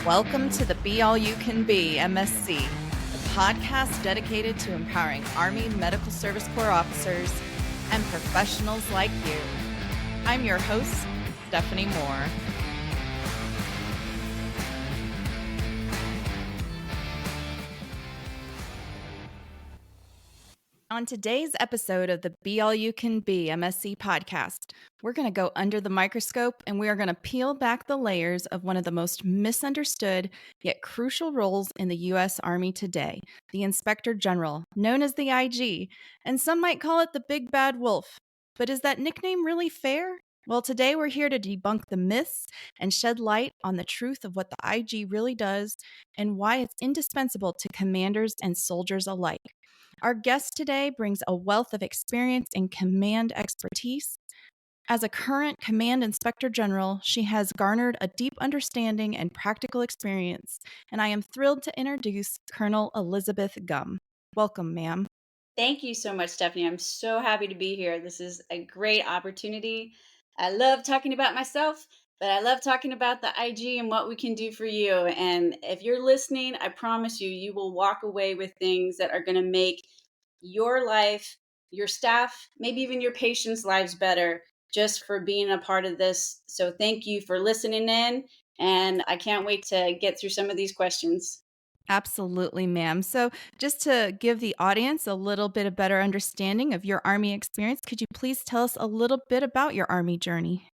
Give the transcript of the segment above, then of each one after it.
Welcome to the Be All You Can Be MSC, the podcast dedicated to empowering Army Medical Service Corps officers and professionals like you. I'm your host, Stephanie Moore. On today's episode of the Be All You Can Be MSC podcast, we're going to go under the microscope and we are going to peel back the layers of one of the most misunderstood yet crucial roles in the U.S. Army today, the Inspector General, known as the IG, and some might call it the Big Bad Wolf. But is that nickname really fair? Well, today we're here to debunk the myths and shed light on the truth of what the IG really does and why it's indispensable to commanders and soldiers alike. Our guest today brings a wealth of experience and command expertise. As a current Command Inspector General, she has garnered a deep understanding and practical experience, and I am thrilled to introduce Colonel Elizabeth Gum. Welcome, ma'am. Thank you so much, Stephanie. I'm so happy to be here. This is a great opportunity. I love talking about myself, but I love talking about the IG and what we can do for you. And if you're listening, I promise you, you will walk away with things that are going to make your life, your staff, maybe even your patients' lives better just for being a part of this. So thank you for listening in. And I can't wait to get through some of these questions. Absolutely, ma'am. So, just to give the audience a little bit of better understanding of your Army experience, could you please tell us a little bit about your Army journey?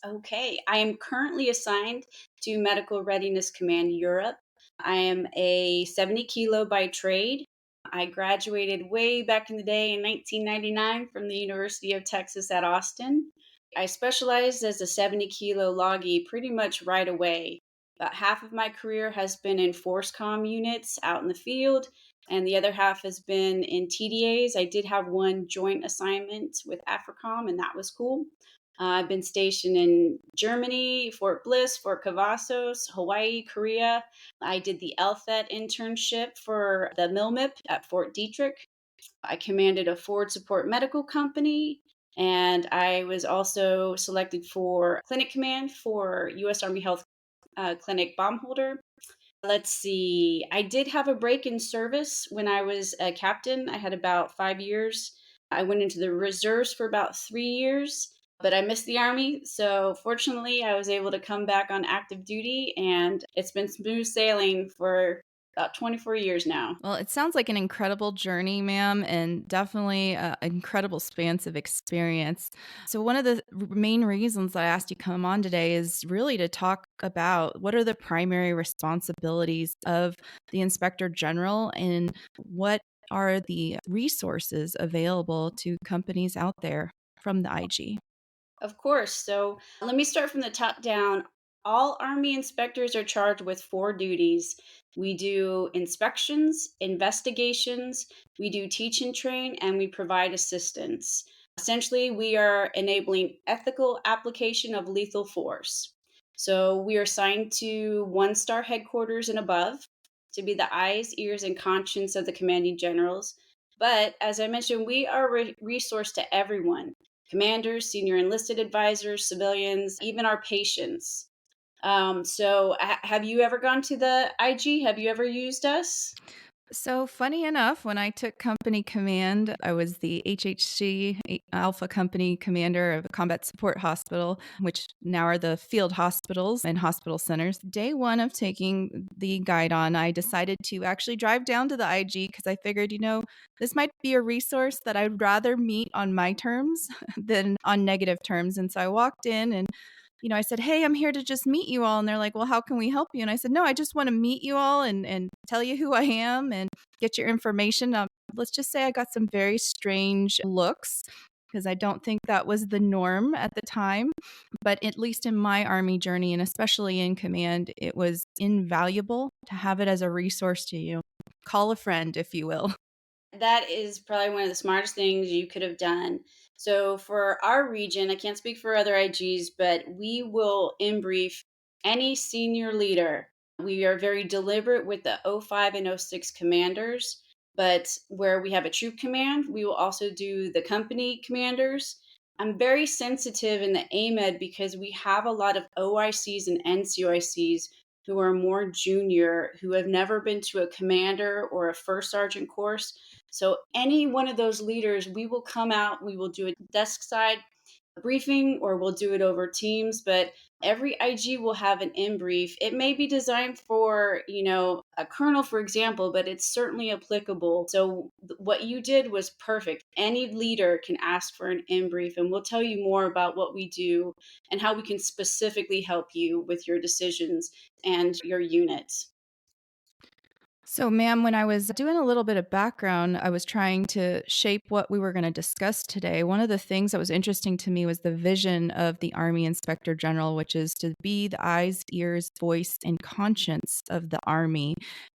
Okay, I am currently assigned to Medical Readiness Command Europe. I am a 70 kilo by trade. I graduated way back in the day in 1999 from the University of Texas at Austin. I specialized as a 70 kilo loggy pretty much right away. About half of my career has been in force comm units out in the field, and the other half has been in TDAs. I did have one joint assignment with AFRICOM, and that was cool. I've been stationed in Germany, Fort Bliss, Fort Cavazos, Hawaii, Korea. I did the LTHET internship for the MILMIP at Fort Detrick. I commanded a forward support medical company, and I was also selected for clinic command for U.S. Army Health Clinic Baumholder. Let's see. I did have a break in service when I was a captain. I had about 5 years. I went into the reserves for about 3 years, but I missed the Army. So fortunately, I was able to come back on active duty, and it's been smooth sailing for about 24 years now. Well, it sounds like an incredible journey, ma'am, and definitely an incredible spans of experience. So, one of the main reasons that I asked you to come on today is really to talk about what are the primary responsibilities of the Inspector General and what are the resources available to companies out there from the IG. Of course. So let me start from the top down. All Army inspectors are charged with four duties. We do inspections, investigations, we do teach and train, and we provide assistance. Essentially, we are enabling ethical application of lethal force. So we are assigned to one-star headquarters and above to be the eyes, ears, and conscience of the commanding generals. But as I mentioned, we are resource to everyone: commanders, senior enlisted advisors, civilians, even our patients. Have you ever gone to the IG? Have you ever used us? So, funny enough, when I took company command, I was the HHC Alpha Company commander of a combat support hospital, which now are the field hospitals and hospital centers. Day one of taking the guide on, I decided to actually drive down to the IG because I figured, this might be a resource that I'd rather meet on my terms than on negative terms. And so I walked in and I said, "Hey, I'm here to just meet you all." And they're like, "Well, how can we help you?" And I said, "No, I just want to meet you all and tell you who I am and get your information." Let's just say I got some very strange looks because I don't think that was the norm at the time. But at least in my Army journey, and especially in command, it was invaluable to have it as a resource to you. Call a friend, if you will. That is probably one of the smartest things you could have done. So for our region, I can't speak for other IGs, but we will in brief any senior leader. We are very deliberate with the O5 and O6 commanders, but where we have a troop command, we will also do the company commanders. I'm very sensitive in the AMED because we have a lot of OICs and NCOICs who are more junior, who have never been to a commander or a first sergeant course. So, any one of those leaders, we will come out, we will do a desk side briefing or we'll do it over Teams, but every IG will have an in brief. It may be designed for, a colonel, for example, but it's certainly applicable. So what you did was perfect. Any leader can ask for an in brief, and we'll tell you more about what we do and how we can specifically help you with your decisions and your units. So, ma'am, when I was doing a little bit of background, I was trying to shape what we were going to discuss today. One of the things that was interesting to me was the vision of the Army Inspector General, which is to be the eyes, ears, voice, and conscience of the Army.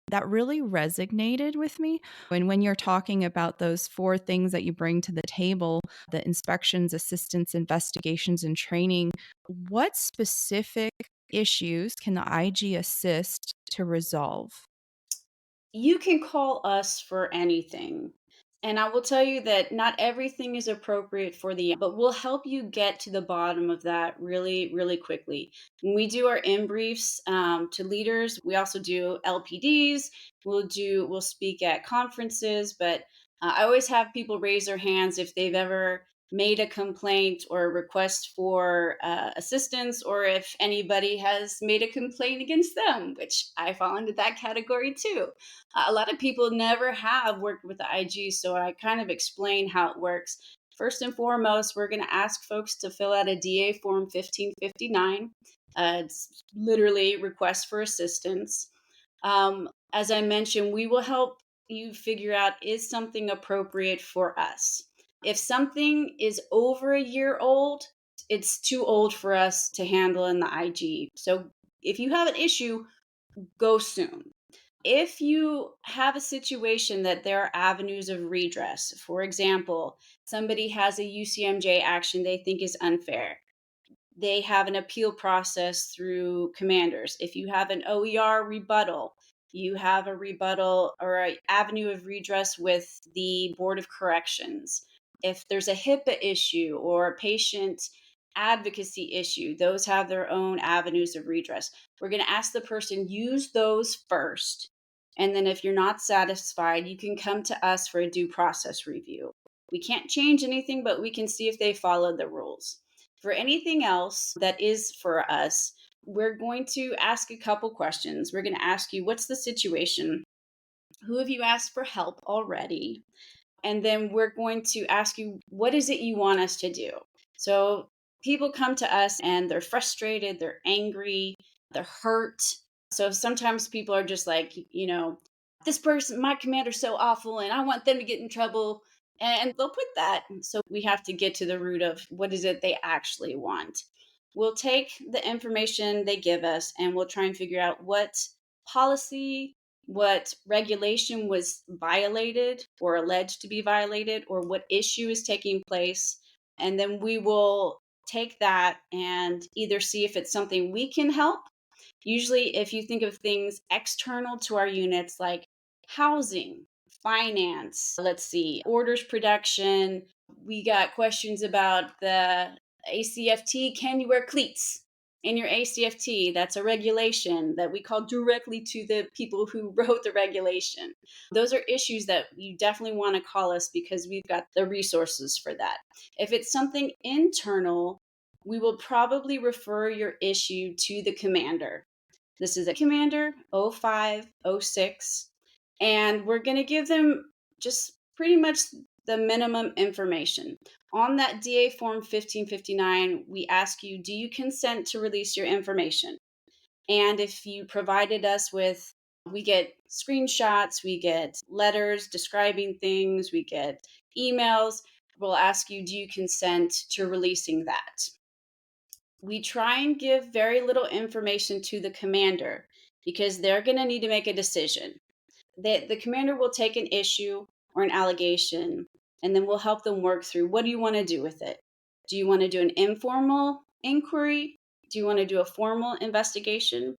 That really resonated with me. And when you're talking about those four things that you bring to the table, the inspections, assistance, investigations, and training, what specific issues can the IG assist to resolve? You can call us for anything. And I will tell you that not everything is appropriate for but we'll help you get to the bottom of that really, really quickly. When we do our in briefs to leaders, we also do LPDs. We'll speak at conferences, but I always have people raise their hands if they've ever made a complaint or a request for assistance, or if anybody has made a complaint against them, which I fall into that category too. A lot of people never have worked with the IG, so I kind of explain how it works. First and foremost, we're going to ask folks to fill out a DA Form 1559. It's literally request for assistance. As I mentioned, we will help you figure out, is something appropriate for us? If something is over a year old, it's too old for us to handle in the IG. So if you have an issue, go soon. If you have a situation that there are avenues of redress, for example, somebody has a UCMJ action they think is unfair, they have an appeal process through commanders. If you have an OER rebuttal, you have a rebuttal or an avenue of redress with the Board of Corrections. If there's a HIPAA issue or a patient advocacy issue, those have their own avenues of redress. We're going to ask the person, use those first. And then if you're not satisfied, you can come to us for a due process review. We can't change anything, but we can see if they followed the rules. For anything else that is for us, we're going to ask a couple questions. We're going to ask you, what's the situation? Who have you asked for help already? And then we're going to ask you, what is it you want us to do? So people come to us and they're frustrated, they're angry, they're hurt. So sometimes people are just like, this person, my commander's so awful and I want them to get in trouble. And they'll put that. So we have to get to the root of what is it they actually want. We'll take the information they give us and we'll try and figure out what policy, what regulation was violated or alleged to be violated, or what issue is taking place. And then we will take that and either see if it's something we can help. Usually, if you think of things external to our units like housing, finance, let's see, orders production, we got questions about the ACFT. Can you wear cleats in your ACFT? That's a regulation that we call directly to the people who wrote the regulation. Those are issues that you definitely want to call us because we've got the resources for that. If it's something internal, we will probably refer your issue to the commander. This is a commander 0506, and we're going to give them just pretty much the minimum information. On that DA Form 1559, we ask you, do you consent to release your information? And if you provided us with, we get screenshots, we get letters describing things, we get emails, we'll ask you, do you consent to releasing that? We try and give very little information to the commander because they're going to need to make a decision. The commander will take an issue or an allegation, and then we'll help them work through, what do you want to do with it? Do you want to do an informal inquiry? Do you want to do a formal investigation?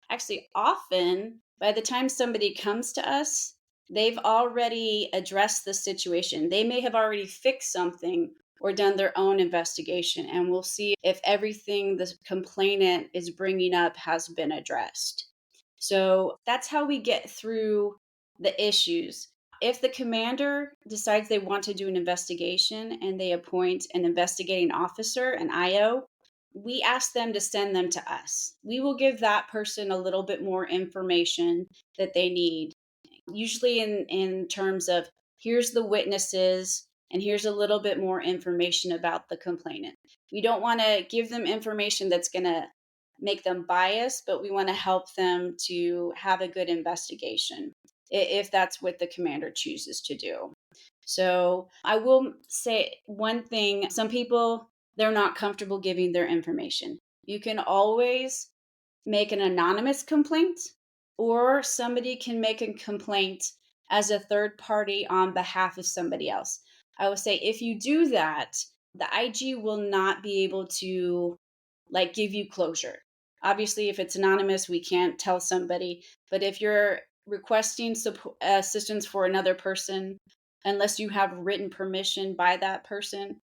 Actually, often, by the time somebody comes to us, they've already addressed the situation. They may have already fixed something or done their own investigation, and we'll see if everything the complainant is bringing up has been addressed. So that's how we get through the issues. If the commander decides they want to do an investigation and they appoint an investigating officer, an IO, we ask them to send them to us. We will give that person a little bit more information that they need, usually in terms of here's the witnesses and here's a little bit more information about the complainant. We don't want to give them information that's going to make them biased, but we want to help them to have a good investigation if that's what the commander chooses to do. So I will say one thing: some people, they're not comfortable giving their information. You can always make an anonymous complaint, or somebody can make a complaint as a third party on behalf of somebody else. I will say if you do that, the IG will not be able to like give you closure. Obviously, if it's anonymous, we can't tell somebody, but if you're requesting assistance for another person, unless you have written permission by that person,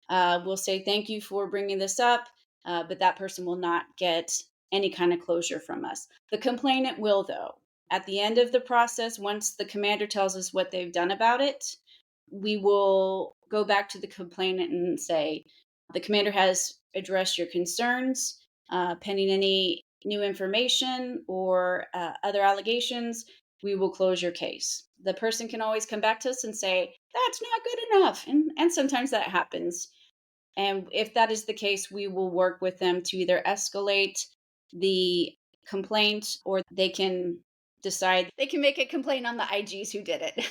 we'll say thank you for bringing this up, but that person will not get any kind of closure from us. The complainant will, though. At the end of the process, once the commander tells us what they've done about it, we will go back to the complainant and say, the commander has addressed your concerns, pending any new information or other allegations, we will close your case. The person can always come back to us and say, that's not good enough. And sometimes that happens. And if that is the case, we will work with them to either escalate the complaint, or they can decide they can make a complaint on the IGs who did it.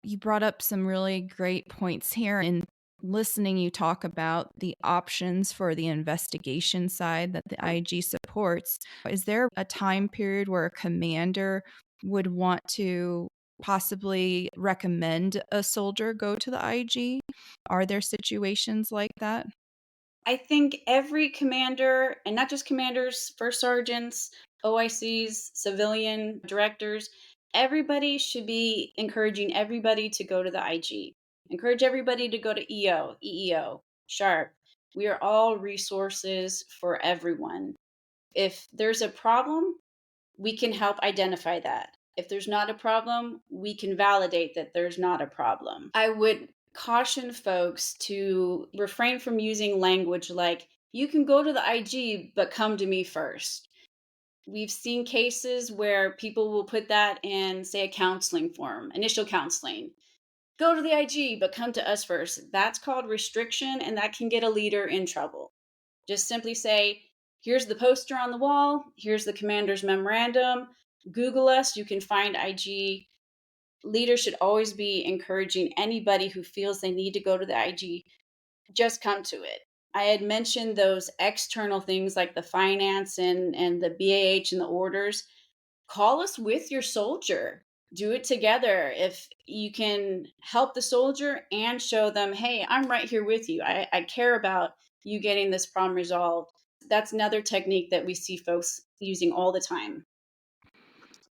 You brought up some really great points here in listening you talk about the options for the investigation side that the IG supports. Is there a time period where a commander would want to possibly recommend a soldier go to the IG? Are there situations like that? I think every commander, and not just commanders, first sergeants, OICs, civilian directors, everybody should be encouraging everybody to go to the IG. Encourage everybody to go to EO, EEO, SHARP. We are all resources for everyone. If there's a problem, we can help identify that. If there's not a problem, we can validate that there's not a problem. I would caution folks to refrain from using language like, you can go to the IG, but come to me first. We've seen cases where people will put that in, say, a counseling form, initial counseling. Go to the IG, but come to us first. That's called restriction, and that can get a leader in trouble. Just simply say, here's the poster on the wall, here's the commander's memorandum. Google us, you can find IG. Leaders should always be encouraging anybody who feels they need to go to the IG, just come to it. I had mentioned those external things like the finance and the BAH and the orders. Call us with your soldier. Do it together. If you can help the soldier and show them, hey, I'm right here with you. I care about you getting this problem resolved. That's another technique that we see folks using all the time.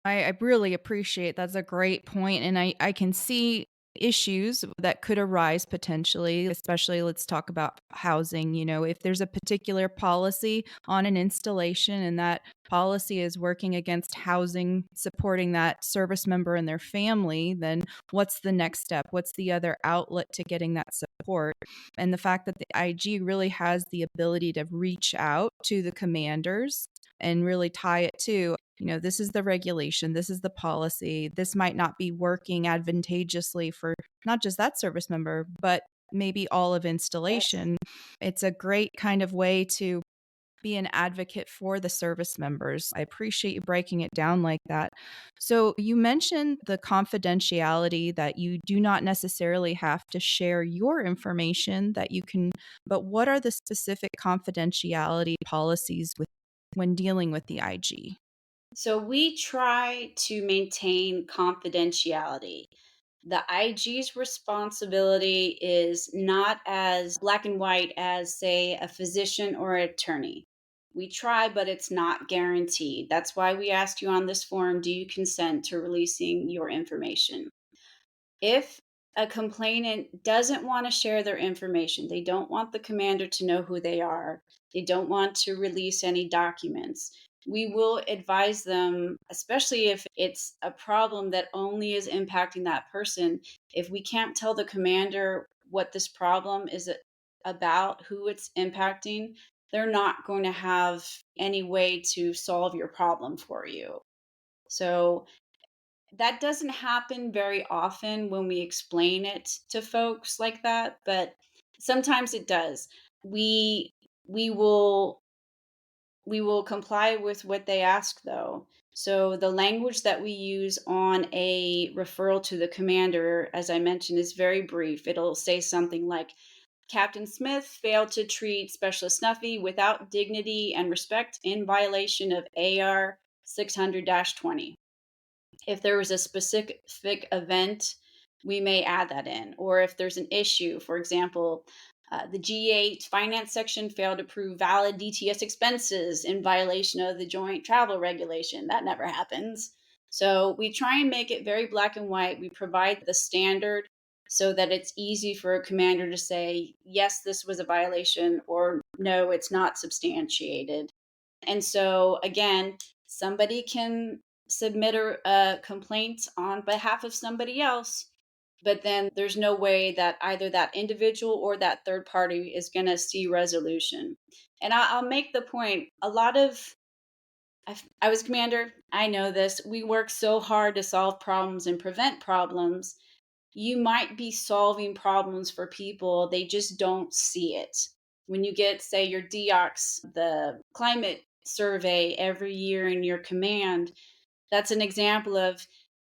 I really appreciate that's a great point, and I can see issues that could arise potentially, especially let's talk about housing. If there's a particular policy on an installation and that policy is working against housing, supporting that service member and their family, then what's the next step? What's the other outlet to getting that support? And the fact that the IG really has the ability to reach out to the commanders and really tie it to, this is the regulation, this is the policy, this might not be working advantageously for not just that service member, but maybe all of Yes. installation. It's a great kind of way to be an advocate for the service members. I appreciate you breaking it down like that. So, you mentioned the confidentiality that you do not necessarily have to share your information that you can, but what are the specific confidentiality policies when dealing with the IG? So we try to maintain confidentiality. The IG's responsibility is not as black and white as, say, a physician or an attorney. We try, but it's not guaranteed. That's why we asked you on this form, do you consent to releasing your information? If a complainant doesn't want to share their information, they don't want the commander to know who they are, they don't want to release any documents, we will advise them, especially if it's a problem that only is impacting that person. If we can't tell the commander what this problem is about, who it's impacting, they're not going to have any way to solve your problem for you. So that doesn't happen very often when we explain it to folks like that, but sometimes it does. We will comply with what they ask, though. So the language that we use on a referral to the commander, as I mentioned, is very brief. It'll say something like, Captain Smith failed to treat Specialist Snuffy without dignity and respect in violation of AR 600 20. If there was a specific event, we may add that in. Or if there's an issue, for example, the G8 finance section failed to prove valid DTS expenses in violation of the joint travel regulation. That never happens. So we try and make it very black and white. We provide the standard so that it's easy for a commander to say, yes, this was a violation, or no, it's not substantiated. And so, again, somebody can submit a complaint on behalf of somebody else, but then there's no way that either that individual or that third party is going to see resolution. And I'll make the point, a lot of I was commander, I know this. We work so hard to solve problems and prevent problems. You might be solving problems for people, they just don't see it. When you get, say, your DOX, the climate survey every year in your command, that's an example of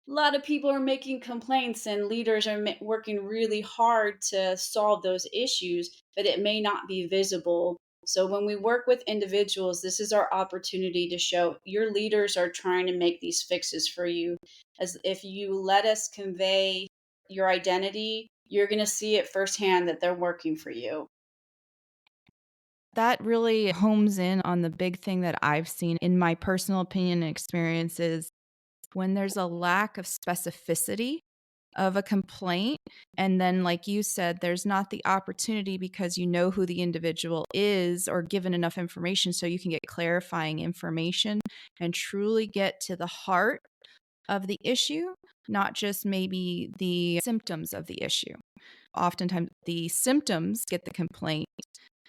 a lot of people are making complaints and leaders are working really hard to solve those issues, but it may not be visible. So when we work with individuals, this is our opportunity to show your leaders are trying to make these fixes for you. As if you let us convey your identity, you're going to see it firsthand that they're working for you. That really homes in on the big thing that I've seen in my personal opinion and experiences when there's a lack of specificity of a complaint. And then, like you said, there's not the opportunity because you know who the individual is or given enough information so you can get clarifying information and truly get to the heart of the issue, not just maybe the symptoms of the issue. Oftentimes, the symptoms get the complaint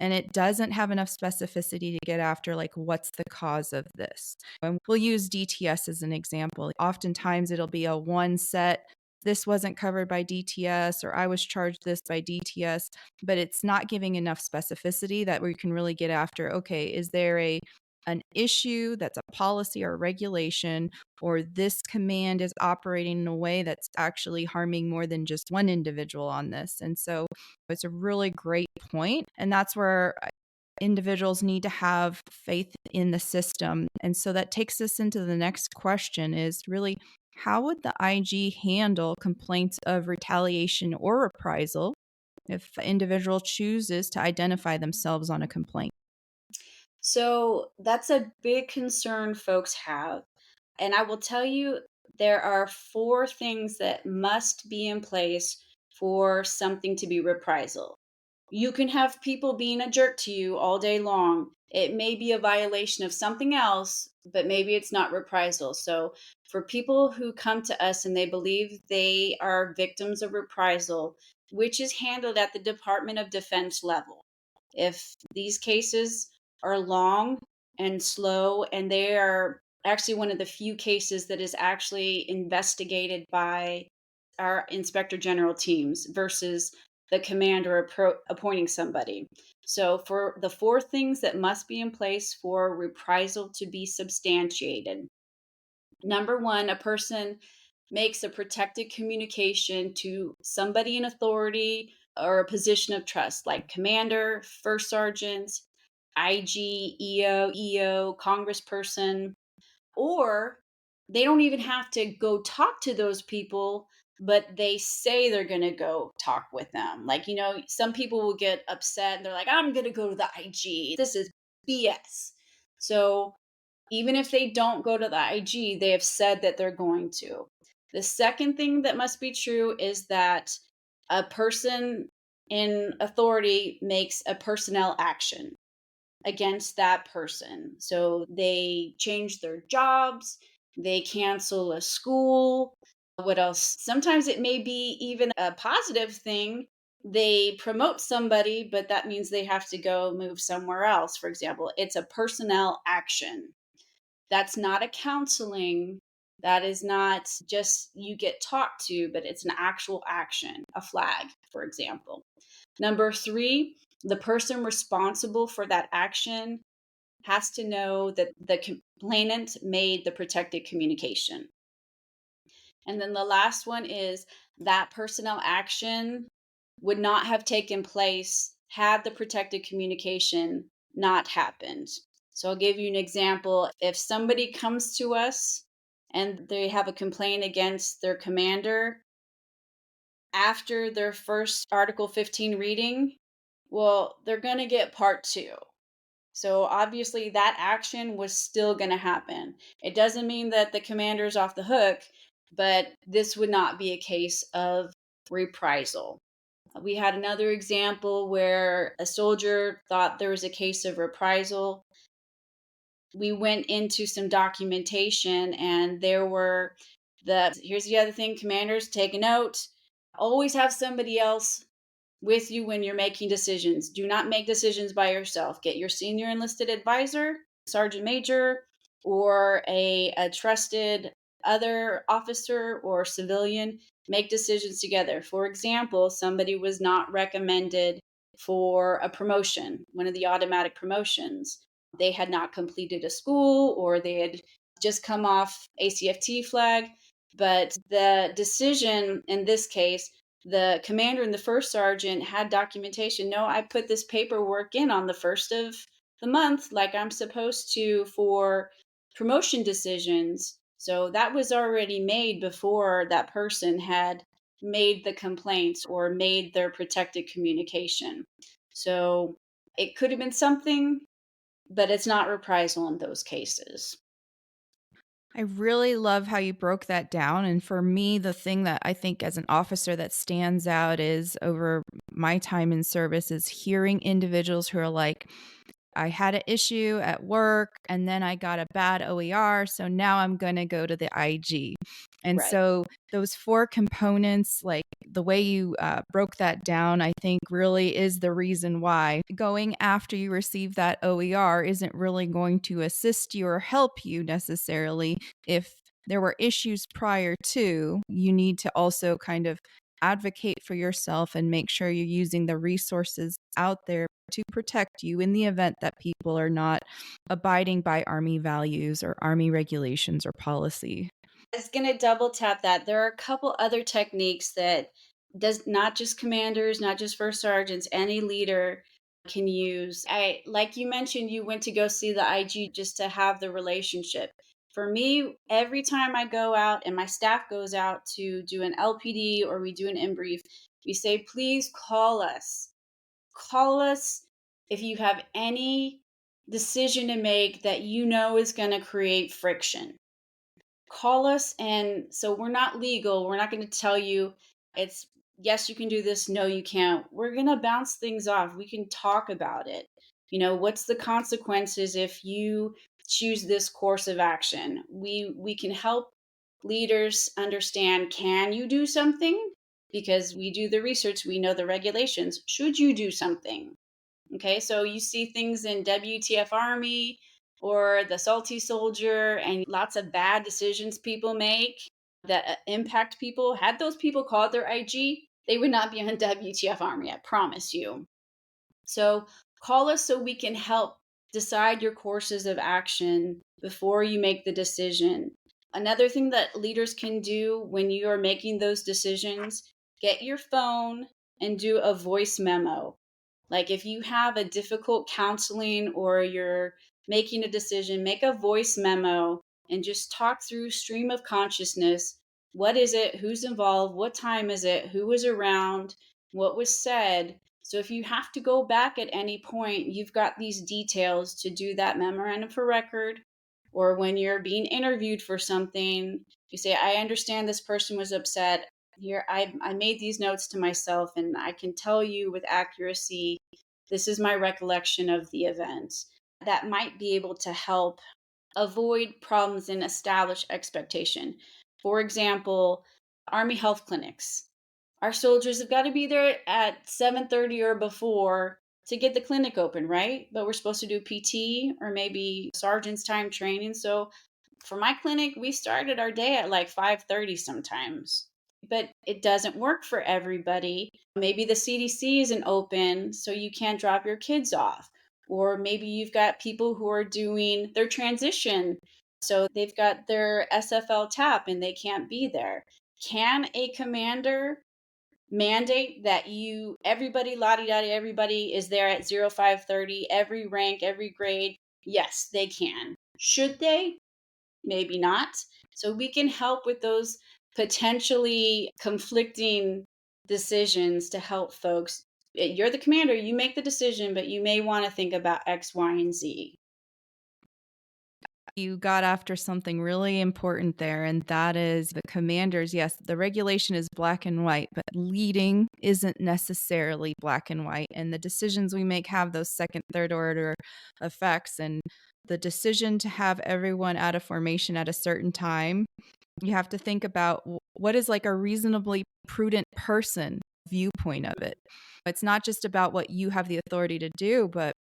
and it doesn't have enough specificity to get after, like, what's the cause of this. And we'll use DTS as an example. Oftentimes it'll be a one set, this wasn't covered by DTS, or I was charged this by DTS, but it's not giving enough specificity that we can really get after, okay, is there an issue that's a policy or regulation, or this command is operating in a way that's actually harming more than just one individual on this. And so it's a really great point, and that's where individuals need to have faith in the system. And so that takes us into the next question is really, how would the IG handle complaints of retaliation or reprisal if an individual chooses to identify themselves on a complaint? So that's a big concern folks have. And I will tell you, there are four things that must be in place for something to be reprisal. You can have people being a jerk to you all day long. It may be a violation of something else, but maybe it's not reprisal. So, for people who come to us and they believe they are victims of reprisal, which is handled at the Department of Defense level, if these cases are long and slow, and they are actually one of the few cases that is actually investigated by our inspector general teams versus the commander appointing somebody. So, for the four things that must be in place for reprisal to be substantiated, number one, a person makes a protected communication to somebody in authority or a position of trust, like commander, first sergeant, IG, EO, congressperson, or they don't even have to go talk to those people, but they say they're going to go talk with them. Like, some people will get upset and they're like, I'm going to go to the IG. This is BS. So even if they don't go to the IG, they have said that they're going to. The second thing that must be true is that a person in authority makes a personnel action. against that person. So they change their jobs, they cancel a school. What else? Sometimes it may be even a positive thing. They promote somebody, but that means they have to go move somewhere else. For example, it's a personnel action. That's not a counseling. That is not just you get talked to, but it's an actual action, a flag, for example. Number three, the person responsible for that action has to know that the complainant made the protected communication. And then the last one is that personnel action would not have taken place had the protected communication not happened. So I'll give you an example. If somebody comes to us and they have a complaint against their commander after their first Article 15 reading, well, they're going to get part two. So obviously that action was still going to happen. It doesn't mean that the commander's off the hook, but this would not be a case of reprisal. We had another example where a soldier thought there was a case of reprisal. We went into some documentation and there were here's the other thing, commanders, take a note. Always have somebody else with you when you're making decisions. Do not make decisions by yourself. Get your senior enlisted advisor, sergeant major, or a trusted other officer or civilian. Make decisions together. For example, somebody was not recommended for a promotion, one of the automatic promotions. They had not completed a school or they had just come off ACFT flag. But the decision in this case, the commander and the first sergeant had documentation. No, I put this paperwork in on the first of the month, like I'm supposed to for promotion decisions. So that was already made before that person had made the complaint or made their protected communication. So it could have been something, but it's not reprisal in those cases. I really love how you broke that down. And for me, the thing that I think as an officer that stands out is over my time in service is hearing individuals who are like, I had an issue at work and then I got a bad OER. So now I'm going to go to the IG. And Right. so those four components, like the way you broke that down, I think really is the reason why going after you receive that OER isn't really going to assist you or help you necessarily. If there were issues prior to, you need to also kind of advocate for yourself and make sure you're using the resources out there to protect you in the event that people are not abiding by Army values or Army regulations or policy. I was going to double tap that. There are a couple other techniques that does not just commanders, not just first sergeants, any leader can use. I like you mentioned you went to go see the IG just to have the relationship. For me, every time I go out and my staff goes out to do an LPD or we do an in brief, we say, please call us. Call us if you have any decision to make that you know is going to create friction. Call us. And so we're not legal. We're not going to tell you it's yes, you can do this. No, you can't. We're going to bounce things off. We can talk about it. What's the consequences if you choose this course of action? We can help leaders understand, can you do something? Because we do the research, we know the regulations. Should you do something? Okay, so you see things in WTF Army or the Salty Soldier and lots of bad decisions people make that impact people. Had those people called their IG, they would not be on WTF Army, I promise you. So call us so we can help decide your courses of action before you make the decision. Another thing that leaders can do when you are making those decisions, get your phone and do a voice memo. Like if you have a difficult counseling or you're making a decision, make a voice memo and just talk through stream of consciousness. What is it? Who's involved? What time is it? Who was around? What was said? So if you have to go back at any point, you've got these details to do that memorandum for record. Or when you're being interviewed for something, you say, I understand this person was upset. Here, I made these notes to myself, and I can tell you with accuracy, this is my recollection of the event. that might be able to help avoid problems and establish expectation. For example, Army health clinics. Our soldiers have got to be there at 7:30 or before to get the clinic open, right? But we're supposed to do PT or maybe sergeant's time training. So for my clinic, we started our day at like 5:30 sometimes. But it doesn't work for everybody. Maybe the CDC isn't open, so you can't drop your kids off. Or maybe you've got people who are doing their transition. So they've got their SFL tap and they can't be there. Can a commander mandate that everybody, lottie dottie, everybody is there at 0530, every rank, every grade? Yes, they can. Should they? Maybe not. So we can help with those potentially conflicting decisions to help folks. You're the commander, you make the decision, but you may want to think about X, Y, and Z. You got after something really important there, and that is the commanders. Yes, the regulation is black and white, but leading isn't necessarily black and white. And the decisions we make have those second, third order effects. And the decision to have everyone out of formation at a certain time, you have to think about what is like a reasonably prudent person viewpoint of it. It's not just about what you have the authority to do, but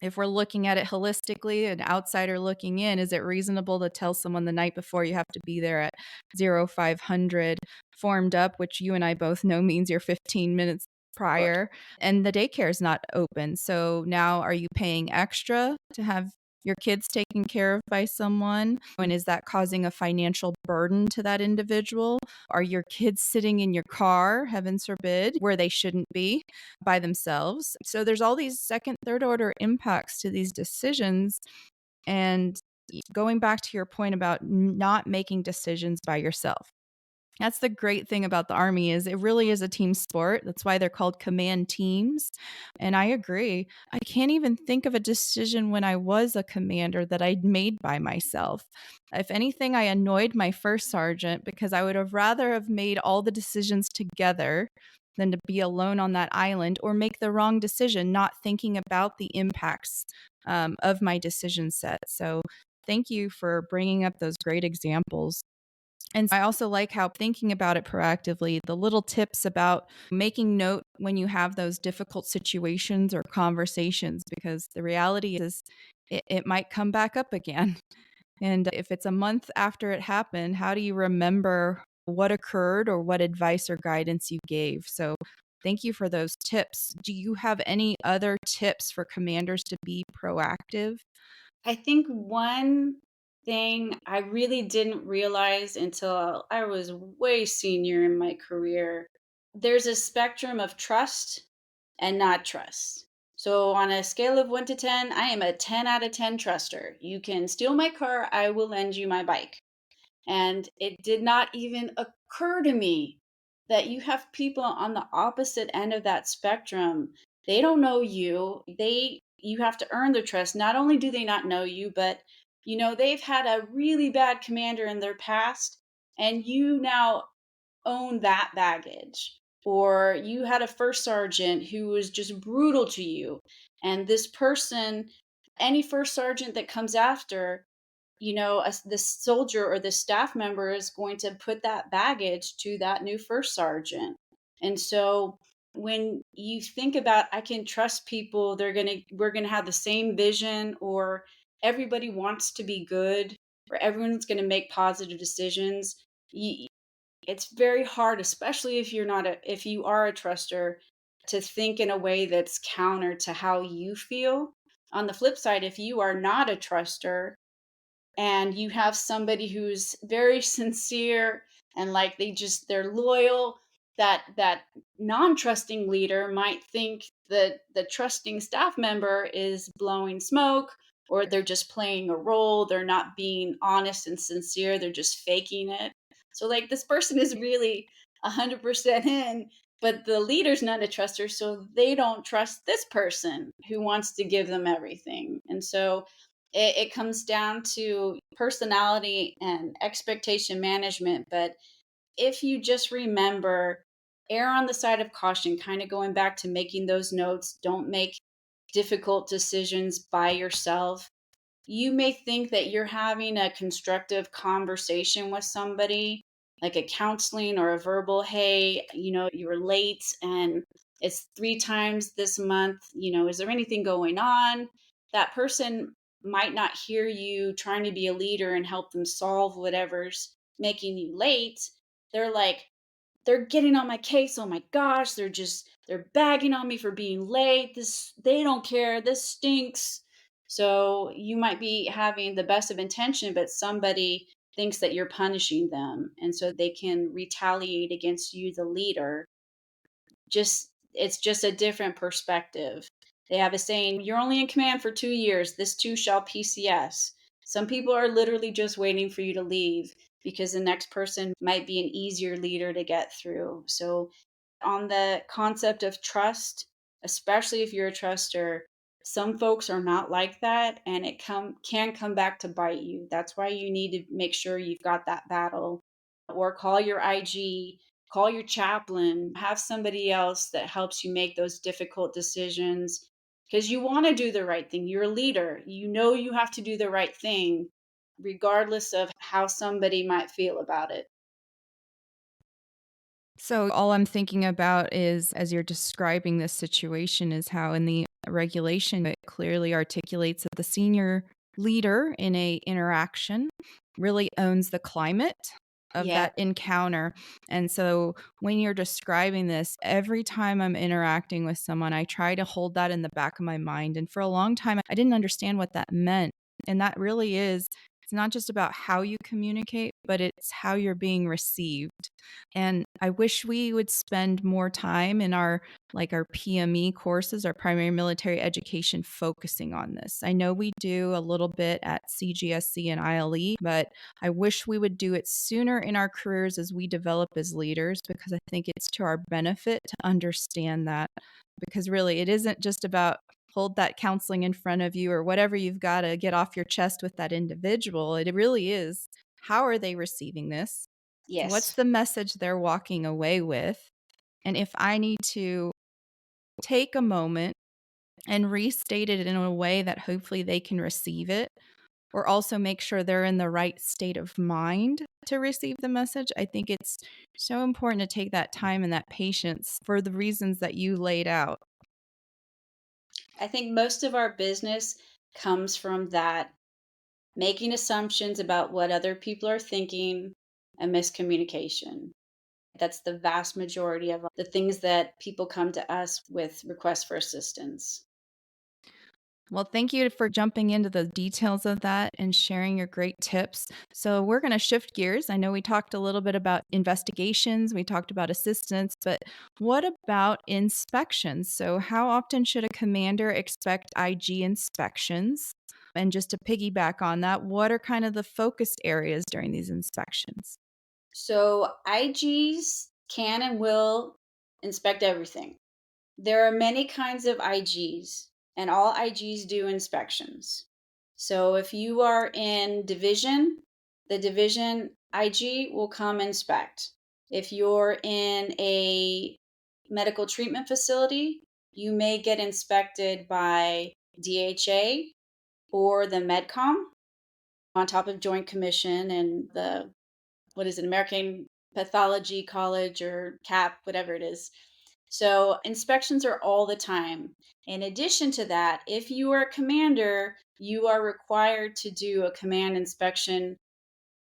if we're looking at it holistically, an outsider looking in, is it reasonable to tell someone the night before you have to be there at 0500 formed up, which you and I both know means you're 15 minutes Of course. prior, and the daycare is not open? So now are you paying extra to have your kids taken care of by someone? And is that causing a financial burden to that individual? Are your kids sitting in your car, heavens forbid, where they shouldn't be by themselves? So there's all these second, third order impacts to these decisions. And going back to your point about not making decisions by yourself. That's the great thing about the Army is it really is a team sport. That's why they're called command teams. And I agree. I can't even think of a decision when I was a commander that I'd made by myself. If anything, I annoyed my first sergeant because I would have rather have made all the decisions together than to be alone on that island or make the wrong decision, not thinking about the impacts of my decision set. So thank you for bringing up those great examples. And I also like how thinking about it proactively, the little tips about making note when you have those difficult situations or conversations, because the reality is it might come back up again. And if it's a month after it happened, how do you remember what occurred or what advice or guidance you gave? So thank you for those tips. Do you have any other tips for commanders to be proactive? I think one thing I really didn't realize until I was way senior in my career, there's a spectrum of trust and not trust. So on a scale of 1 to 10, I am a 10 out of 10 truster. You can steal my car, I will lend you my bike. And it did not even occur to me that you have people on the opposite end of that spectrum. They don't know you. You have to earn their trust. Not only do they not know you, but they've had a really bad commander in their past and you now own that baggage. Or you had a first sergeant who was just brutal to you. And this person, any first sergeant that comes after, this soldier or this staff member is going to put that baggage to that new first sergeant. And so when you think about, I can trust people, we're going to have the same vision, or everybody wants to be good, or everyone's going to make positive decisions. It's very hard, especially if you are a truster, to think in a way that's counter to how you feel. On the flip side, if you are not a truster, and you have somebody who's very sincere and like they're loyal, that non-trusting leader might think that the trusting staff member is blowing smoke, or they're just playing a role, they're not being honest and sincere, they're just faking it. So like this person is really 100% in, but the leader's not a truster, so they don't trust this person who wants to give them everything. And so it comes down to personality and expectation management. But if you just remember, err on the side of caution, kind of going back to making those notes, don't make difficult decisions by yourself. You may think that you're having a constructive conversation with somebody, like a counseling or a verbal, hey, you were late and it's 3 times this month, is there anything going on? That person might not hear you trying to be a leader and help them solve whatever's making you late. They're like, they're getting on my case. Oh my gosh, they're bagging on me for being late. They don't care. This stinks. So you might be having the best of intention, but somebody thinks that you're punishing them. And so they can retaliate against you, the leader. It's just a different perspective. They have a saying, you're only in command for 2 years. This too shall PCS. Some people are literally just waiting for you to leave because the next person might be an easier leader to get through. So, on the concept of trust, especially if you're a truster, some folks are not like that and can come back to bite you. That's why you need to make sure you've got that battle, or call your IG, call your chaplain, have somebody else that helps you make those difficult decisions because you want to do the right thing. You're a leader. You know you have to do the right thing regardless of how somebody might feel about it. So all I'm thinking about is, as you're describing this situation, is how in the regulation it clearly articulates that the senior leader in a interaction really owns the climate of Yeah. that encounter. And so when you're describing this, every time I'm interacting with someone, I try to hold that in the back of my mind. And for a long time, I didn't understand what that meant. And that really is, it's not just about how you communicate, but it's how you're being received. And I wish we would spend more time in our PME courses, our primary military education, focusing on this. I know we do a little bit at CGSC and ILE, but I wish we would do it sooner in our careers as we develop as leaders, because I think it's to our benefit to understand that. Because really, it isn't just about hold that counseling in front of you or whatever you've got to get off your chest with that individual. It really is, how are they receiving this? What's Yes. the message they're walking away with? And if I need to take a moment and restate it in a way that hopefully they can receive it, or also make sure they're in the right state of mind to receive the message, I think it's so important to take that time and that patience for the reasons that you laid out. I think most of our business comes from that, making assumptions about what other people are thinking and miscommunication. That's the vast majority of the things that people come to us with requests for assistance. Well, thank you for jumping into the details of that and sharing your great tips. So, we're going to shift gears. I know we talked a little bit about investigations, we talked about assistance, but what about inspections? So, how often should a commander expect IG inspections? And just to piggyback on that, what are kind of the focus areas during these inspections? So IGs can and will inspect everything. There are many kinds of IGs, and all IGs do inspections. So if you are in division, the division IG will come inspect. If you're in a medical treatment facility, you may get inspected by DHA or the MEDCOM on top of Joint Commission and the, what is it, American Pathology College or CAP, whatever it is. So inspections are all the time. In addition to that, if you are a commander, you are required to do a command inspection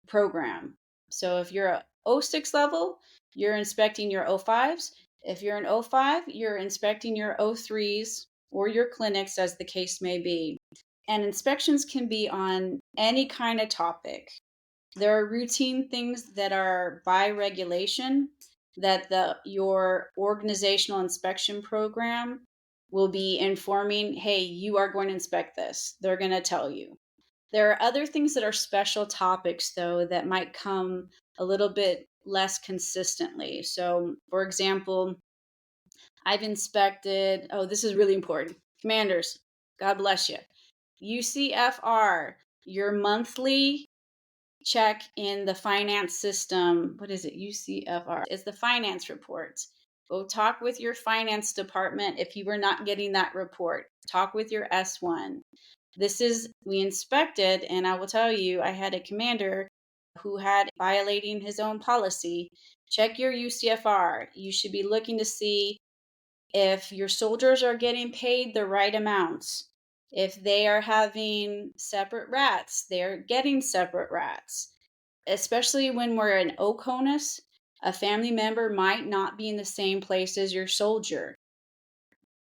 program. So if you're a O6 level, you're inspecting your O5s. If you're an O5, you're inspecting your O3s or your clinics, as the case may be. And inspections can be on any kind of topic. There are routine things that are by regulation that your organizational inspection program will be informing, hey, you are going to inspect this. They're going to tell you. There are other things that are special topics, though, that might come a little bit less consistently. So, for example, I've inspected, oh, this is really important. Commanders, God bless you. UCFR, your monthly check in the finance system. What is it? UCFR. It's the finance reports. Go talk with your finance department if you were not getting that report. Talk with your S1. We inspected, and I will tell you, I had a commander who had violating his own policy. Check your UCFR. You should be looking to see if your soldiers are getting paid the right amounts. If they are having separate rats, they're getting separate rats. Especially when we're in OCONUS, a family member might not be in the same place as your soldier.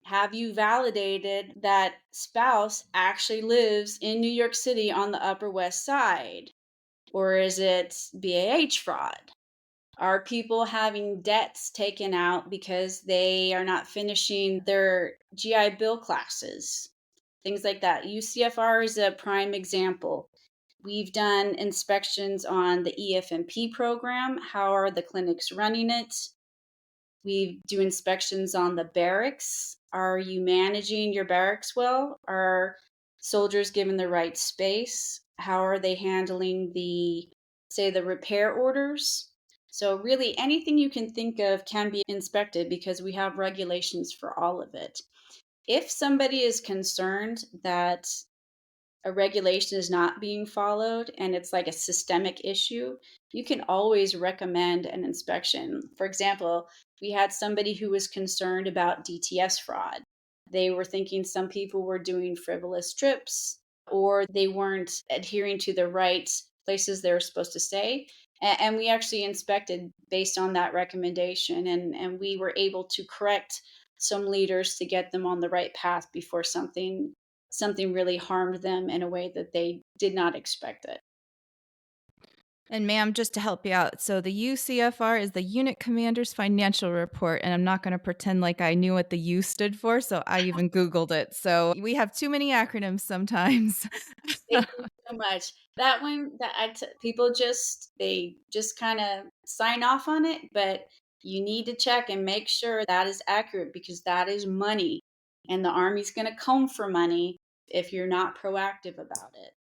Have you validated that spouse actually lives in New York City on the Upper West Side? Or is it BAH fraud? Are people having debts taken out because they are not finishing their GI Bill classes? Things like that. UCFR is a prime example. We've done inspections on the EFMP program. How are the clinics running it? We do inspections on the barracks. Are you managing your barracks well? Are soldiers given the right space? How are they handling the repair orders? So really anything you can think of can be inspected because we have regulations for all of it. If somebody is concerned that a regulation is not being followed and it's like a systemic issue, you can always recommend an inspection. For example, we had somebody who was concerned about DTS fraud. They were thinking some people were doing frivolous trips or they weren't adhering to the right places they were supposed to stay. And we actually inspected based on that recommendation, and we were able to correct some leaders to get them on the right path before something really harmed them in a way that they did not expect it. And ma'am, just to help you out, so the UCFR is the Unit Commander's Financial Report, and I'm not going to pretend like I knew what the U stood for, so I even Googled it. So we have too many acronyms sometimes. Thank you so much. That one, people just kind of sign off on it, but you need to check and make sure that is accurate because that is money, and the Army's going to come for money if you're not proactive about it.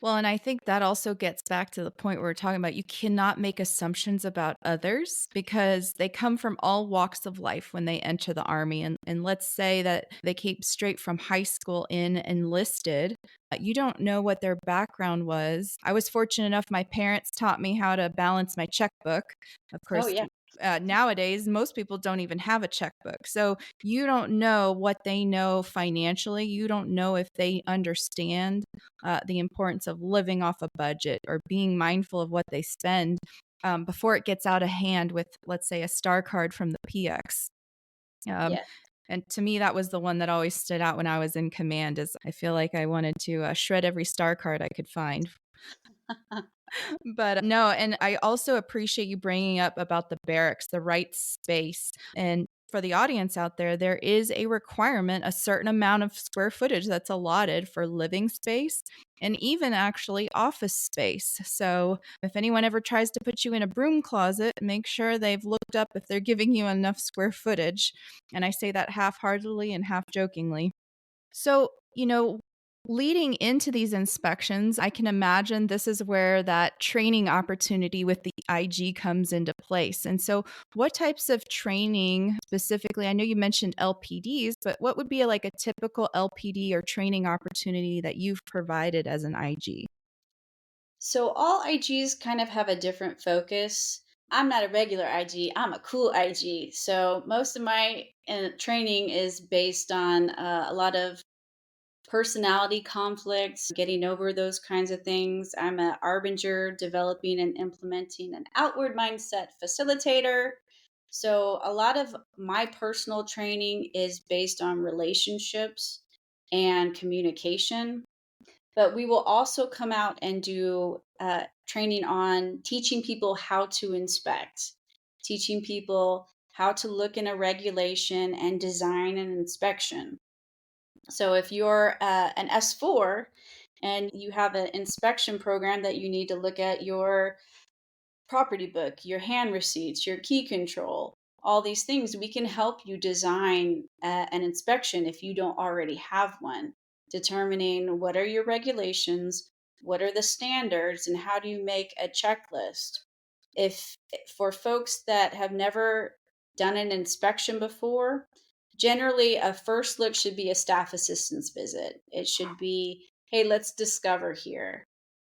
Well, and I think that also gets back to the point where we're talking about you cannot make assumptions about others because they come from all walks of life when they enter the Army. And let's say that they came straight from high school in enlisted. You don't know what their background was. I was fortunate enough, my parents taught me how to balance my checkbook. Of Oh course, yeah. nowadays, most people don't even have a checkbook. So you don't know what they know financially. You don't know if they understand the importance of living off a budget or being mindful of what they spend before it gets out of hand with, let's say, a star card from the PX. Um, Yeah. and to me, that was the one that always stood out when I was in command. Is I feel like I wanted to shred every star card I could find. But no, and I also appreciate you bringing up about the barracks, the right space. And for the audience out there, there is a requirement, a certain amount of square footage that's allotted for living space and even actually office space. So if anyone ever tries to put you in a broom closet, make sure they've looked up if they're giving you enough square footage. And I say that half heartedly and half jokingly. So, leading into these inspections, I can imagine this is where that training opportunity with the IG comes into place. And so, what types of training specifically? I know you mentioned LPDs, but what would be like a typical LPD or training opportunity that you've provided as an IG? So all IGs kind of have a different focus. I'm not a regular IG, I'm a cool IG. So most of my training is based on a lot of personality conflicts, getting over those kinds of things. I'm an arbinger, developing and implementing an outward mindset facilitator. So a lot of my personal training is based on relationships and communication, but we will also come out and do training on teaching people how to inspect, teaching people how to look in a regulation and design an inspection. So if you're an S4 and you have an inspection program that you need to look at your property book, your hand receipts, your key control, all these things, we can help you design an inspection if you don't already have one, determining what are your regulations, what are the standards, and how do you make a checklist. If for folks that have never done an inspection before, generally a first look should be a staff assistance visit. It should be, hey, let's discover here.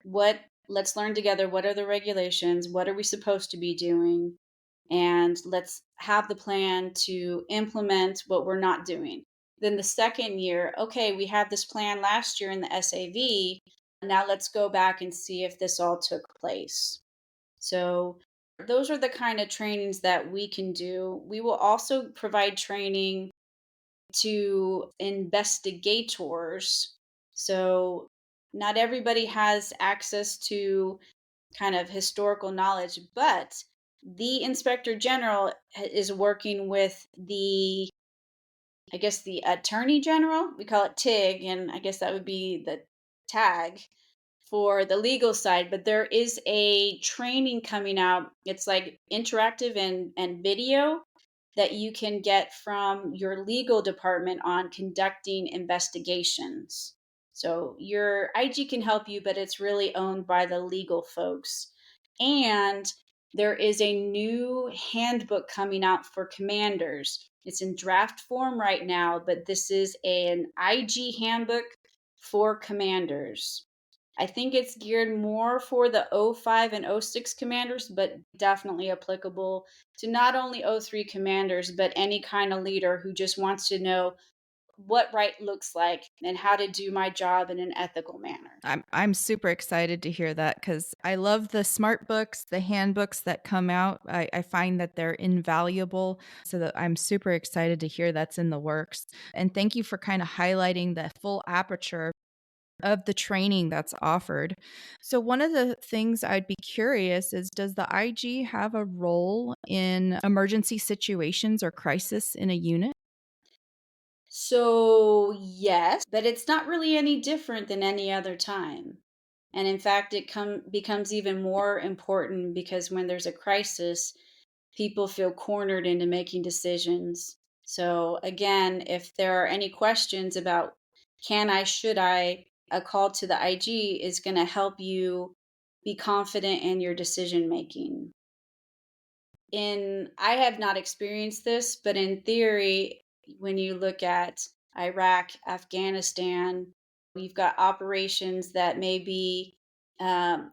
What let's learn together, what are the regulations? What are we supposed to be doing? And let's have the plan to implement what we're not doing. Then the second year, okay, we had this plan last year in the SAV. Now let's go back and see if this all took place. So, those are the kind of trainings that we can do. We will also provide training to investigators. So, not everybody has access to kind of historical knowledge, but the inspector general is working with the, I guess, the attorney general. We call it TIG, and I guess that would be the tag for the legal side. But there is a training coming out. It's like interactive and video that you can get from your legal department on conducting investigations. So your IG can help you, but it's really owned by the legal folks. And there is a new handbook coming out for commanders. It's in draft form right now, but this is an IG handbook for commanders. I think it's geared more for the '05 and '06 commanders, but definitely applicable to not only '03 commanders, but any kind of leader who just wants to know what right looks like and how to do my job in an ethical manner. I'm super excited to hear that because I love the smart books, the handbooks that come out. I find that they're invaluable. So that I'm super excited to hear that's in the works. And thank you for kind of highlighting the full aperture of the training that's offered. So one of the things I'd be curious is, does the IG have a role in emergency situations or crisis in a unit? So, yes, but it's not really any different than any other time. And in fact, becomes even more important because when there's a crisis, people feel cornered into making decisions. So, again, if there are any questions about can I, should I, a call to the IG is going to help you be confident in your decision making. I have not experienced this, but in theory, when you look at Iraq, Afghanistan, we've got operations that may be,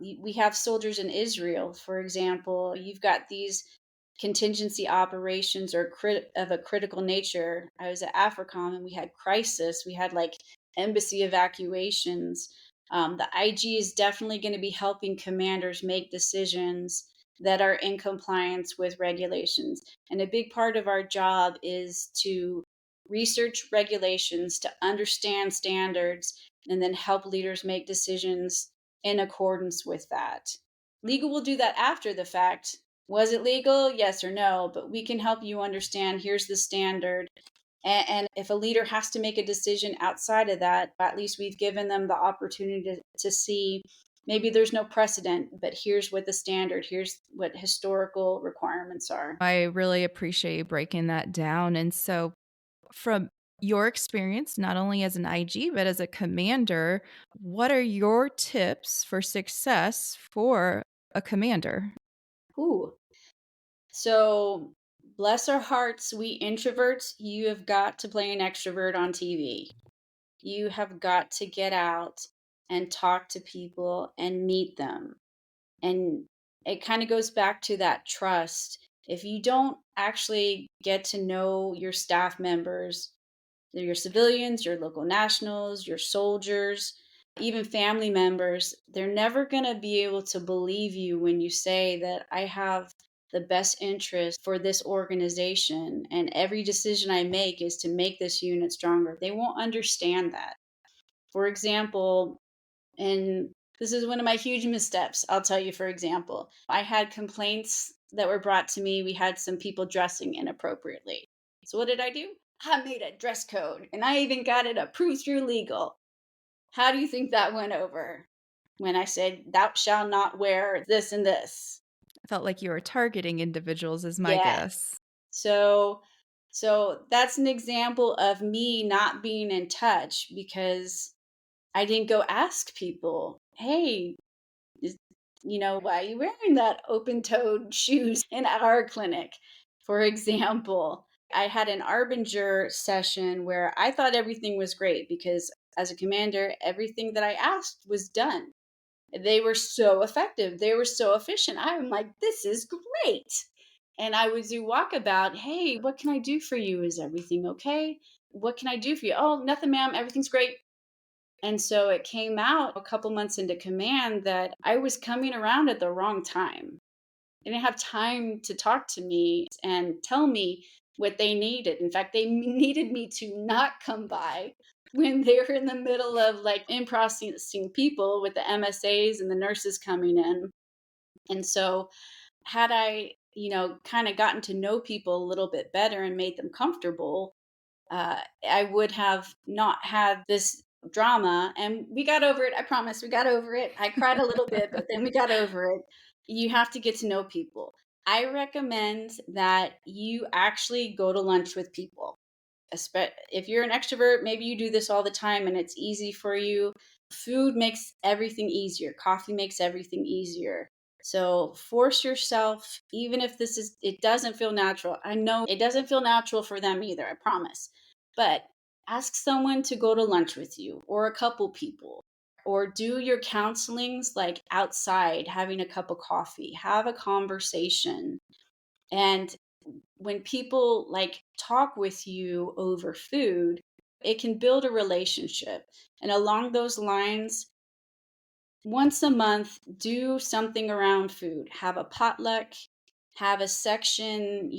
we have soldiers in Israel, for example. You've got these contingency operations or of a critical nature. I was at AFRICOM and we had crisis. We had like embassy evacuations. The IG is definitely going to be helping commanders make decisions that are in compliance with regulations. And a big part of our job is to research regulations, to understand standards, and then help leaders make decisions in accordance with that. Legal will do that after the fact. Was it legal? Yes or no, but we can help you understand here's the standard. And if a leader has to make a decision outside of that, at least we've given them the opportunity to see maybe there's no precedent, but here's what the standard, here's what historical requirements are. I really appreciate you breaking that down. And so, from your experience, not only as an IG, but as a commander, what are your tips for success for a commander? Ooh. So, bless our hearts, we introverts, you have got to play an extrovert on TV. You have got to get out and talk to people and meet them. And it kind of goes back to that trust. If you don't actually get to know your staff members, your civilians, your local nationals, your soldiers, even family members, they're never going to be able to believe you when you say that I have the best interest for this organization and every decision I make is to make this unit stronger. They won't understand that. For example, and this is one of my huge missteps. I'll tell you, for example, I had complaints that were brought to me. We had some people dressing inappropriately. So, what did I do? I made a dress code and I even got it approved through legal. How do you think that went over when I said, thou shalt not wear this and this? I felt like you were targeting individuals, is my Yes. guess. So, so that's an example of me not being in touch because I didn't go ask people, hey, is, why are you wearing that open toed shoes in our clinic? For example, I had an Arbinger session where I thought everything was great because as a commander, everything that I asked was done. They were so effective. They were so efficient. I'm like, this is great. And I would do walkabout. Hey, what can I do for you? Is everything okay? What can I do for you? Oh, nothing, ma'am. Everything's great. And so it came out a couple months into command that I was coming around at the wrong time. They didn't have time to talk to me and tell me what they needed. In fact, they needed me to not come by when they were in the middle of like in processing people with the MSAs and the nurses coming in. And so, had I, kind of gotten to know people a little bit better and made them comfortable, I would have not had this drama. And we got over it. I promise we got over it. I cried a little bit, but then we got over it. You have to get to know people. I recommend that you actually go to lunch with people. If you're an extrovert, maybe you do this all the time and it's easy for you. Food makes everything easier. Coffee makes everything easier. So force yourself, even if it doesn't feel natural. I know it doesn't feel natural for them either, I promise. But ask someone to go to lunch with you or a couple people, or do your counselings like outside, having a cup of coffee, have a conversation. And when people like talk with you over food, it can build a relationship. And along those lines, once a month, do something around food. Have a potluck, have a section,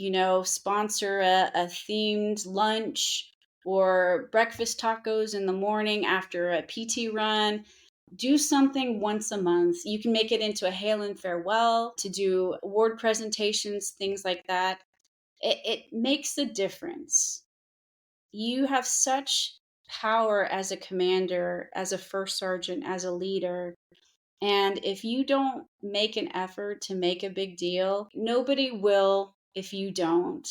sponsor a themed lunch or breakfast tacos in the morning after a PT run. Do something once a month. You can make it into a hail and farewell to do award presentations, things like that. It makes a difference. You have such power as a commander, as a first sergeant, as a leader. And if you don't make an effort to make a big deal, nobody will if you don't.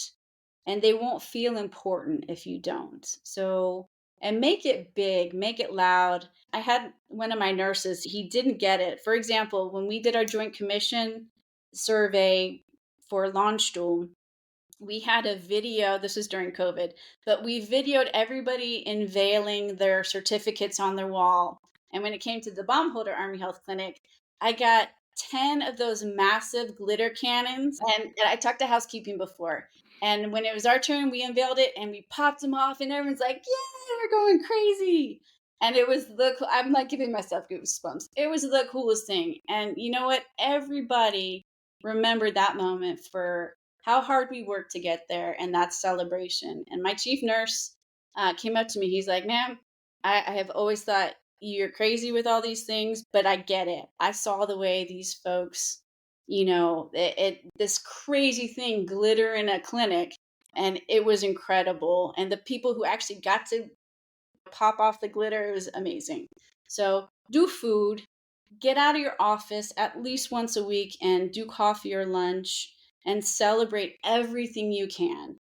And they won't feel important if you don't. So, and make it big, make it loud. I had one of my nurses, he didn't get it. For example, when we did our Joint Commission survey for Landstuhl, we had a video. This was during COVID, but we videoed everybody unveiling their certificates on their wall. And when it came to the Baumholder Army Health Clinic, I got 10 of those massive glitter cannons. And I talked to housekeeping before. And when it was our turn, we unveiled it and we popped them off, and everyone's like, "Yeah, we're going crazy." And it was I'm like giving myself goosebumps. It was the coolest thing. And you know what? Everybody remembered that moment for how hard we worked to get there, and that celebration. And my chief nurse came up to me. He's like, "Ma'am, I have always thought you're crazy with all these things, but I get it. I saw the way these folks, this crazy thing glitter in a clinic, and it was incredible. And the people who actually got to pop off the glitter, it was amazing." So do food, get out of your office at least once a week and do coffee or lunch and celebrate everything you can.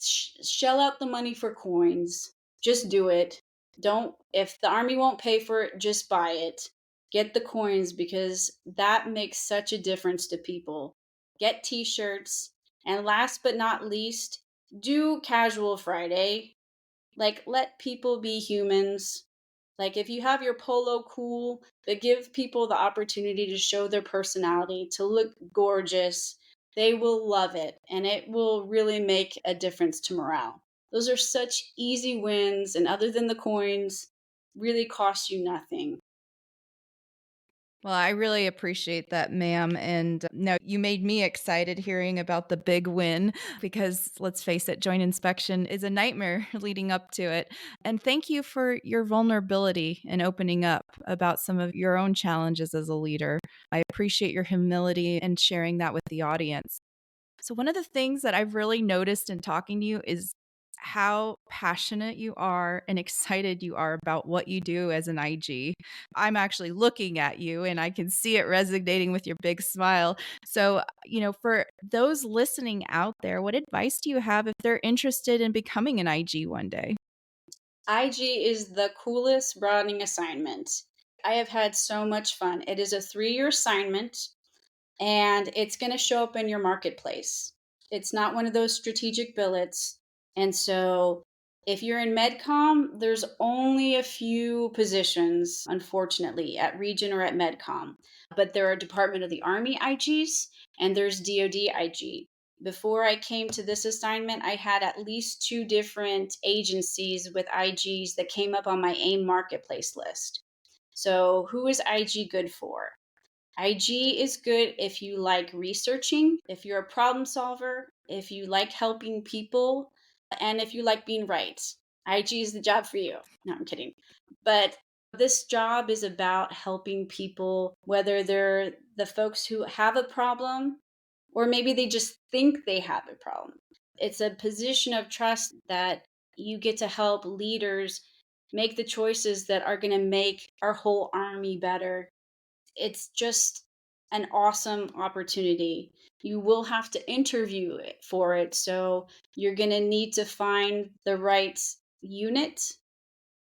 Shell out the money for coins. Just do it. Don't, if the army won't pay for it, just buy it. Get the coins because that makes such a difference to people. Get t shirts. And last but not least, do Casual Friday. Like, let people be humans. Like, if you have your polo, cool, but give people the opportunity to show their personality, to look gorgeous. They will love it, and it will really make a difference to morale. Those are such easy wins, and other than the coins, really cost you nothing. Well, I really appreciate that, ma'am. And no, you made me excited hearing about the big win because let's face it, joint inspection is a nightmare leading up to it. And thank you for your vulnerability and opening up about some of your own challenges as a leader. I appreciate your humility and sharing that with the audience. So, one of the things that I've really noticed in talking to you is how passionate you are and excited you are about what you do as an IG. I'm actually looking at you and I can see it resonating with your big smile. So, for those listening out there, what advice do you have if they're interested in becoming an IG one day? IG is the coolest broadening assignment. I have had so much fun. It is a 3-year assignment, and it's going to show up in your marketplace. It's not one of those strategic billets. And so if you're in MEDCOM, there's only a few positions, unfortunately, at Region or at MEDCOM. But there are Department of the Army IGs and there's DoD IG. Before I came to this assignment, I had at least two different agencies with IGs that came up on my AIM marketplace list. So, who is IG good for? IG is good if you like researching, if you're a problem solver, if you like helping people, and if you like being right. IG is the job for you. No, I'm kidding. But this job is about helping people, whether they're the folks who have a problem or maybe they just think they have a problem. It's a position of trust that you get to help leaders make the choices that are going to make our whole army better. It's just an awesome opportunity. You will have to interview for it. So you're going to need to find the right unit.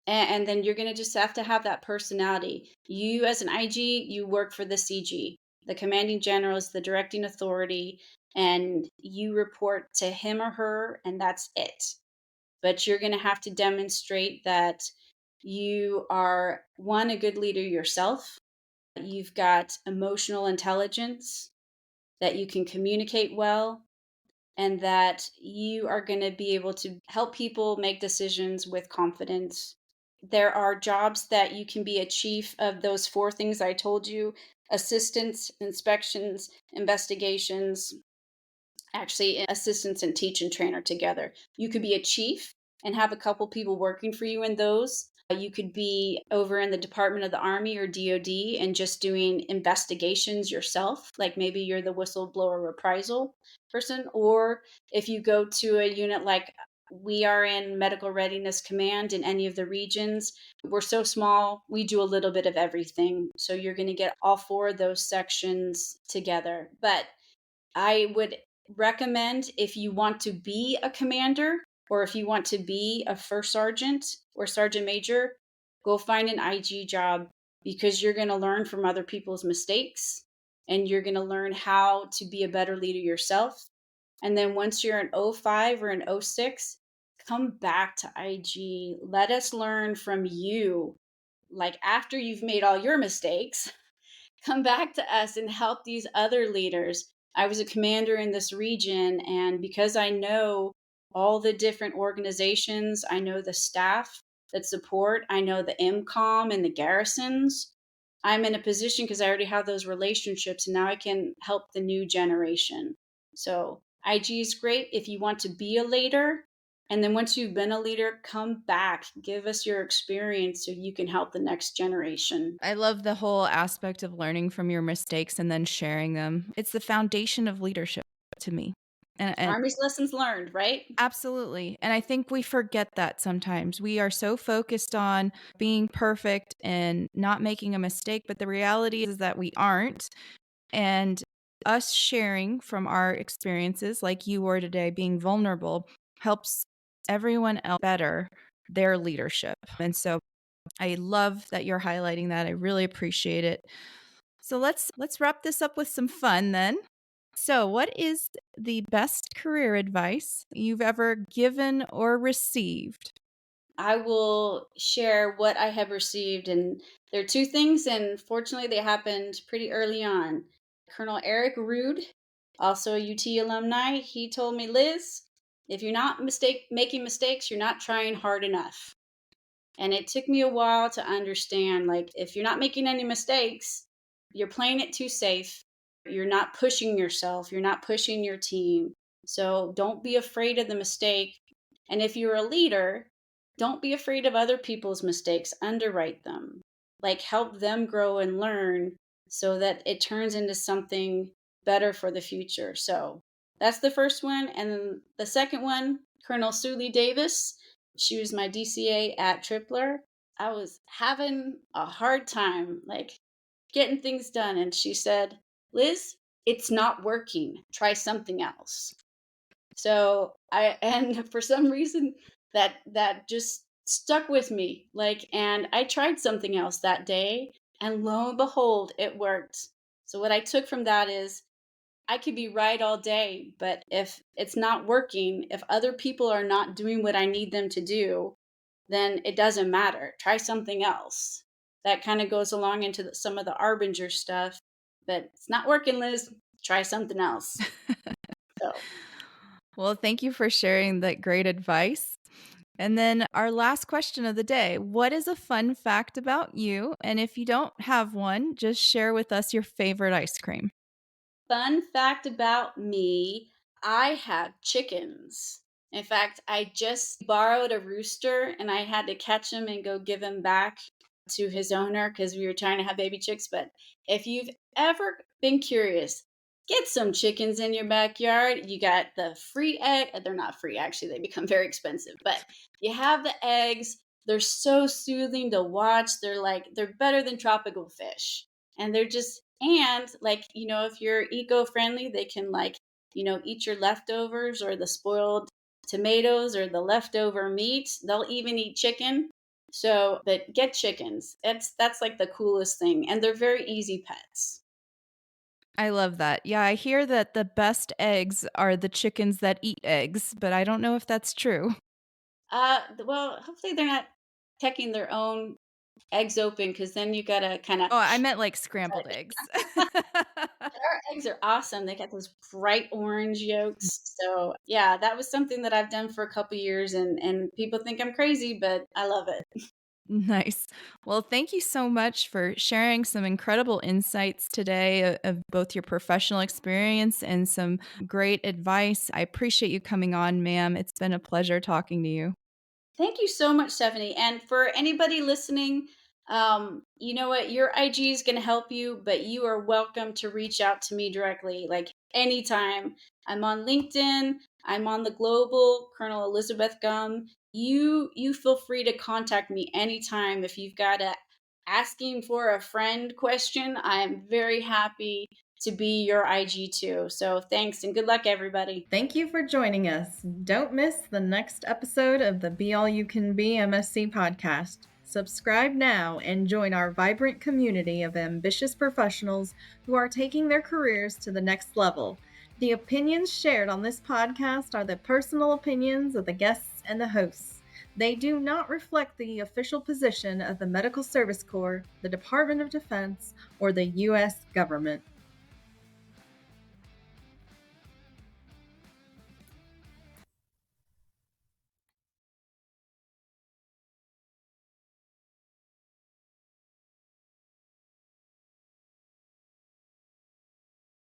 And then you're going to just have to have that personality. You, as an IG, you work for the CG. The commanding general is the directing authority, and you report to him or her, and that's it. But you're going to have to demonstrate that you are, one, a good leader yourself. You've got emotional intelligence, that you can communicate well, and that you are going to be able to help people make decisions with confidence. There are jobs that you can be a chief of those four things I told you: assistance, inspections, investigations, actually assistance and teach and trainer together. You could be a chief and have a couple people working for you in those. You could be over in the Department of the Army or DoD and just doing investigations yourself, like maybe you're the whistleblower reprisal person. Or if you go to a unit like we are in Medical Readiness Command in any of the regions, we're so small, we do a little bit of everything. So you're going to get all four of those sections together. But I would recommend, if you want to be a commander or if you want to be a first sergeant or sergeant major, go find an IG job, because you're going to learn from other people's mistakes and you're going to learn how to be a better leader yourself. And then once you're an 05 or an 06, come back to IG. Let us learn from you. Like, after you've made all your mistakes, come back to us and help these other leaders. I was a commander in this region, and because I know all the different organizations, I know the staff that support, I know the MEDCOM and the garrisons, I'm in a position because I already have those relationships, and now I can help the new generation. So IG is great if you want to be a leader. And then once you've been a leader, come back, give us your experience so you can help the next generation. I love the whole aspect of learning from your mistakes and then sharing them. It's the foundation of leadership to me. And Army's lessons learned, right? absolutely. And I think we forget that sometimes. We are so focused on being perfect and not making a mistake, but the reality is that we aren't. And us sharing from our experiences, like you were today, being vulnerable, helps everyone else better their leadership. And so I love that you're highlighting that. I really appreciate it. So let's wrap this up with some fun then. So, what is the best career advice you've ever given or received? I will share what I have received. And there are two things, and fortunately, they happened pretty early on. Colonel Eric Rude, also a UT alumni, he told me, Liz, if you're not making mistakes, you're not trying hard enough. And it took me a while to understand, like, if you're not making any mistakes, you're playing it too safe. You're not pushing yourself, you're not pushing your team. So don't be afraid of the mistake. And if you're a leader, don't be afraid of other people's mistakes. Underwrite them. Like, help them grow and learn so that it turns into something better for the future. So that's the first one. And then the second one, Colonel Suli Davis. She was my DCA at Tripler. I was having a hard time, like, getting things done. And she said, Liz, it's not working. Try something else. So and for some reason, that just stuck with me. Like, and I tried something else that day, and lo and behold, it worked. So what I took from that is, I could be right all day, but if it's not working, if other people are not doing what I need them to do, then it doesn't matter. Try something else. That kind of goes along into some of the Arbinger stuff, but it's not working, Liz. Try something else. So, Well, thank you for sharing that great advice. And then our last question of the day: what is a fun fact about you? And if you don't have one, just share with us your favorite ice cream. fun fact about me, I have chickens. In fact, I just borrowed a rooster and I had to catch him and go give him back to his owner because we were trying to have baby chicks. But if you've ever been curious, get some chickens in your backyard. You got the free egg. They're not free, actually, they become very expensive. But you have the eggs. They're so soothing to watch. They're better than tropical fish. And they're just, and like, if you're eco-friendly, they can, like, eat your leftovers or the spoiled tomatoes or the leftover meat. They'll even eat chicken. So, but get chickens. That's like the coolest thing. And they're very easy pets. I love that. Yeah, I hear that the best eggs are the chickens that eat eggs, but I don't know if that's true. Well, hopefully they're not pecking their own eggs open because then you gotta kind of. Oh, I meant like scrambled eggs. Our eggs are awesome. They got those bright orange yolks. So yeah, that was something that I've done for a couple years, and people think I'm crazy, but I love it. Nice. Well, thank you so much for sharing some incredible insights today of both your professional experience and some great advice. I appreciate you coming on, ma'am. It's been a pleasure talking to you. Thank you so much, Stephanie. And for anybody listening, you know what? Your IG is going to help you, but you are welcome to reach out to me directly, like anytime. I'm on LinkedIn. I'm on the global Colonel Elizabeth Gum. You feel free to contact me anytime if you've got a asking for a friend question. I'm very happy to be your IG too. So thanks and good luck, everybody. Thank you for joining us. Don't miss the next episode of the Be All You Can Be MSC podcast. Subscribe now and join our vibrant community of ambitious professionals who are taking their careers to the next level. The opinions shared on this podcast are the personal opinions of the guests and the hosts. They do not reflect the official position of the Medical Service Corps, the Department of Defense, or the U.S. government.